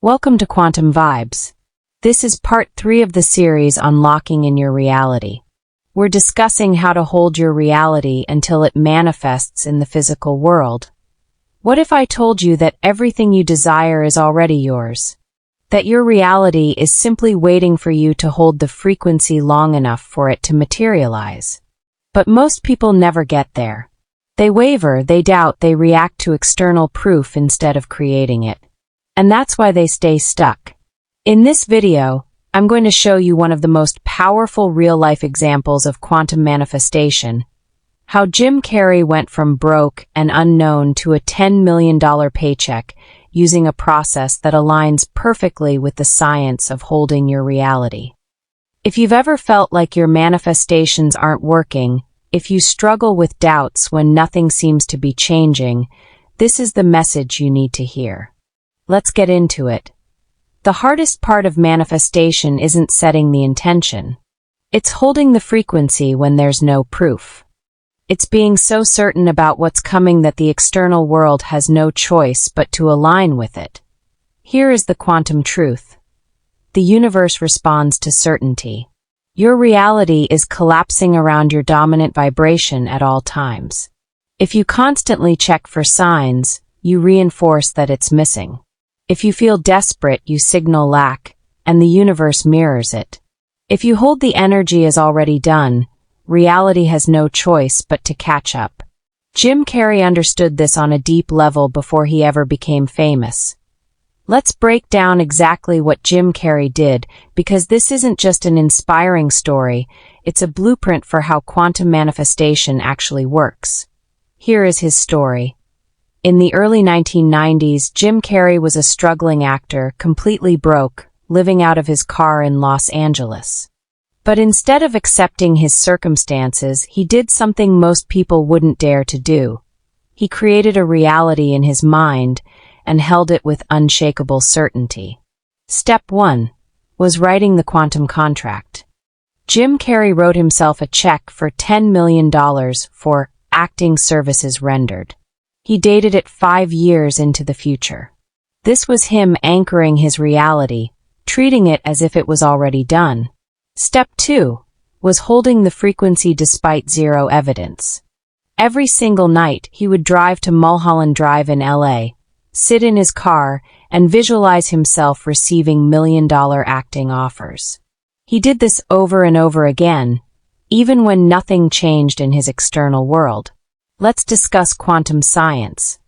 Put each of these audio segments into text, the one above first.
Welcome to Quantum Vibes. This is part 3 of the series Unlocking in Your Reality. We're discussing how to hold your reality until it manifests in the physical world. What if I told you that everything you desire is already yours? That your reality is simply waiting for you to hold the frequency long enough for it to materialize. But most people never get there. They waver, they doubt, they react to external proof instead of creating it. And that's why they stay stuck. In this video, I'm going to show you one of the most powerful real-life examples of quantum manifestation, how Jim Carrey went from broke and unknown to a $10 million paycheck using a process that aligns perfectly with the science of holding your reality. If you've ever felt like your manifestations aren't working, if you struggle with doubts when nothing seems to be changing, this is the message you need to hear. Let's get into it. The hardest part of manifestation isn't setting the intention. It's holding the frequency when there's no proof. It's being so certain about what's coming that the external world has no choice but to align with it. Here is the quantum truth. The universe responds to certainty. Your reality is collapsing around your dominant vibration at all times. If you constantly check for signs, you reinforce that it's missing. If you feel desperate, you signal lack, and the universe mirrors it. If you hold the energy as already done, reality has no choice but to catch up. Jim Carrey understood this on a deep level before he ever became famous. Let's break down exactly what Jim Carrey did, because this isn't just an inspiring story, it's a blueprint for how quantum manifestation actually works. Here is his story. In the early 1990s, Jim Carrey was a struggling actor, completely broke, living out of his car in Los Angeles. But instead of accepting his circumstances, he did something most people wouldn't dare to do. He created a reality in his mind and held it with unshakable certainty. Step 1 was writing the quantum contract. Jim Carrey wrote himself a check for $10 million for acting services rendered. He dated it 5 years into the future. This was him anchoring his reality, treating it as if it was already done. Step 2 was holding the frequency despite zero evidence. Every single night, he would drive to Mulholland Drive in LA, sit in his car, and visualize himself receiving million-dollar acting offers. He did this over and over again, even when nothing changed in his external world. Let's discuss quantum science.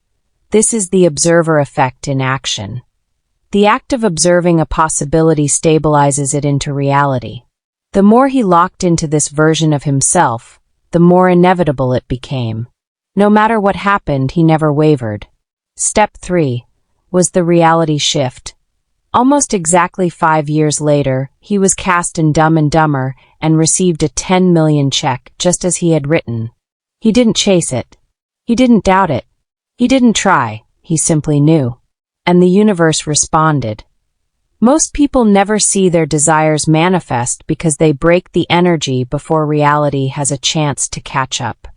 This is the observer effect in action. The act of observing a possibility stabilizes it into reality. The more he locked into this version of himself, the more inevitable it became. No matter what happened, he never wavered. Step 3 was the reality shift. Almost exactly 5 years later, he was cast in Dumb and Dumber and received a $10 million check just as he had written. He didn't chase it. He didn't doubt it. He didn't try. He simply knew. And the universe responded. Most people never see their desires manifest because they break the energy before reality has a chance to catch up.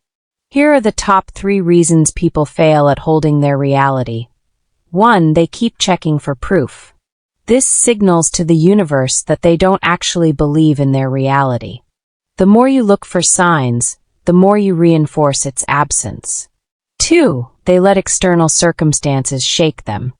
Here are the top 3 reasons people fail at holding their reality. 1. They keep checking for proof. This signals to the universe that they don't actually believe in their reality. The more you look for signs, the more you reinforce its absence. 2. They let external circumstances shake them.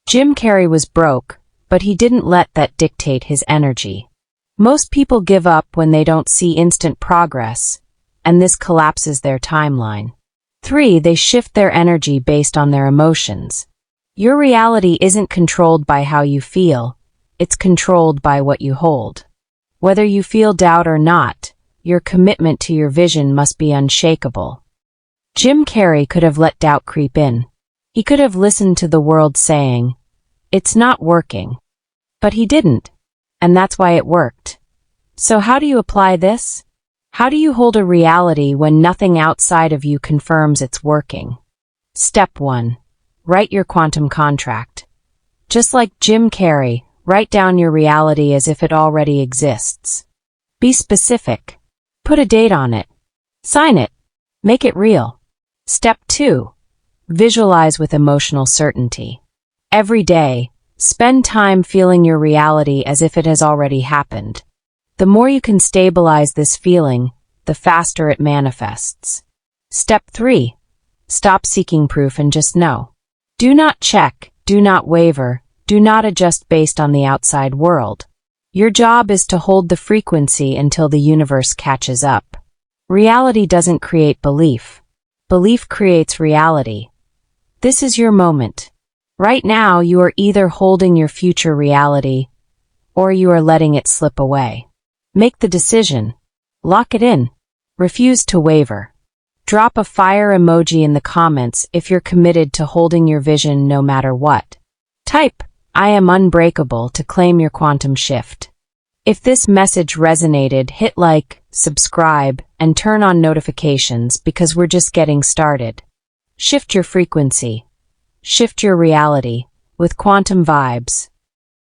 Jim Carrey was broke, but he didn't let that dictate his energy. Most people give up when they don't see instant progress, and this collapses their timeline. 3. They shift their energy based on their emotions. Your reality isn't controlled by how you feel, it's controlled by what you hold. Whether you feel doubt or not, your commitment to your vision must be unshakable. Jim Carrey could have let doubt creep in. He could have listened to the world saying, "It's not working." But he didn't, and that's why it worked. So how do you apply this? How do you hold a reality when nothing outside of you confirms it's working? Step 1. Write your quantum contract. Just like Jim Carrey, write down your reality as if it already exists. Be specific. Put a date on it. Sign it. Make it real. Step 2. Visualize with emotional certainty. Every day, Spend time feeling your reality as if it has already happened. The more you can stabilize this feeling, the faster it manifests. Step 3. Stop seeking proof and just know. Do not check, do not waver, do not adjust based on the outside world. Your job is to hold the frequency until the universe catches up. Reality doesn't create belief. Belief creates reality. This is your moment. Right now, you are either holding your future reality, or you are letting it slip away. Make the decision. Lock it in. Refuse to waver. Drop a fire emoji in the comments if you're committed to holding your vision no matter what. Type, "I am unbreakable" to claim your quantum shift. If this message resonated, hit like, subscribe, and turn on notifications because we're just getting started. Shift your frequency. Shift your reality with quantum vibes.